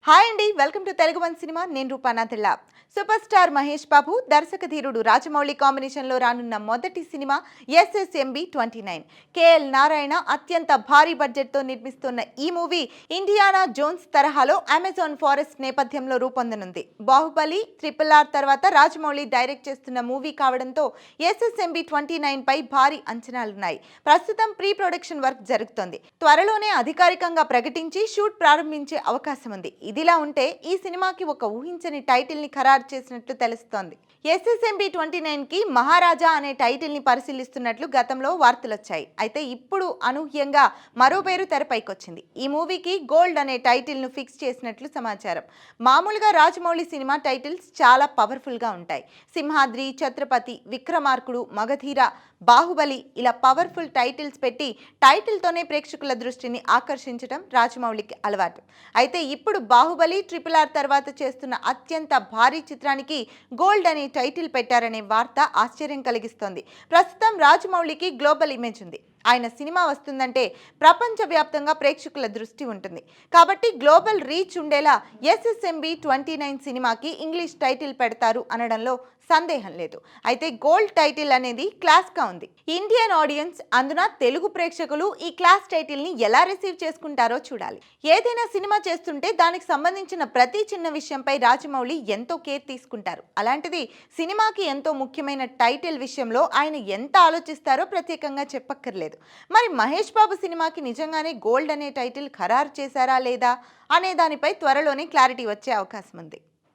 Hi అండి, welcome to Telugu one cinema. నేను రూపానాథిల్లా. Super star Mahesh Babu, దర్శక ధీరుడు రాజమౌళి కాంబినేషన్లో రానున్న మొదటి సినిమా ఎస్ఎస్ఎంబి 29. కేఎల్ నారాయణ అత్యంత భారీ బడ్జెట్తో నిర్మిస్తున్న ఈ మూవీ ఇండియానా జోన్స్ తరహాలో అమెజాన్ ఫారెస్ట్ నేపథ్యంలో రూపొందనుంది. బాహుబలి, RRR తర్వాత రాజమౌళి డైరెక్ట్ చేస్తున్న మూవీ కావడంతో ఎస్ఎస్ఎంబి 29 పై భారీ అంచనాలున్నాయి. ప్రస్తుతం ప్రీ ప్రొడక్షన్ వర్క్ జరుగుతోంది. త్వరలోనే అధికారికంగా ప్రకటించి షూట్ ప్రారంభించే అవకాశం ఉంది. ఇదిలా ఉంటే ఈ సినిమాకి ఒక ఊహించని టైటిల్ ని ఖరారు చేసినట్లు తెలుస్తోంది. ఎస్ఎస్ఎంబి 29 కి మహారాజా అనే టైటిల్ ని పరిశీలిస్తున్నట్లు గతంలో వార్తలొచ్చాయి. అయితే ఇప్పుడు అనూహ్యంగా మరో పేరు తెరపైకొచ్చింది. ఈ మూవీకి గోల్డ్ అనే టైటిల్ ను ఫిక్స్ చేసినట్లు సమాచారం. మామూలుగా రాజమౌళి సినిమా టైటిల్స్ చాలా పవర్ఫుల్ గా ఉంటాయి. సింహాద్రి, ఛత్రపతి, విక్రమార్కుడు, మగధీర, బాహుబలి ఇలా పవర్ఫుల్ టైటిల్స్ పెట్టి టైటిల్తోనే ప్రేక్షకుల దృష్టిని ఆకర్షించడం రాజమౌళికి అలవాటు. అయితే ఇప్పుడు బాహుబలి, RRR తర్వాత చేస్తున్న అత్యంత భారీ చిత్రానికి గోల్డ్ అనే టైటిల్ పెట్టారనే వార్త ఆశ్చర్యం కలిగిస్తోంది. ప్రస్తుతం రాజమౌళికి గ్లోబల్ ఇమేజ్ ఉంది. ఆయన సినిమా వస్తుందంటే ప్రపంచవ్యాప్తంగా ప్రేక్షకుల దృష్టి ఉంటుంది. కాబట్టి గ్లోబల్ రీచ్ ఉండేలా ఎస్ఎస్ఎంబి 29 సినిమాకి ఇంగ్లీష్ టైటిల్ పెడతారు అనడంలో సందేహం లేదు. అయితే గోల్డ్ టైటిల్ అనేది క్లాస్గా ఉంది. ఇండియన్ ఆడియన్స్, అందున తెలుగు ప్రేక్షకులు ఈ క్లాస్ టైటిల్ ని ఎలా రిసీవ్ చేసుకుంటారో చూడాలి. ఏదైనా సినిమా చేస్తుంటే దానికి సంబంధించిన ప్రతి చిన్న విషయంపై రాజమౌళి ఎంతో కేర్ తీసుకుంటారు. అలాంటిది సినిమాకి ఎంతో ముఖ్యమైన టైటిల్ విషయంలో ఆయన ఎంత ఆలోచిస్తారో ప్రత్యేకంగా చెప్పక్కర్లేదు. మరి మహేష్ బాబు సినిమాకి నిజంగానే గోల్డ్ అనే టైటిల్ ఖరారు చేశారా లేదా అనే దానిపై త్వరలోనే క్లారిటీ వచ్చే అవకాశం ఉంది.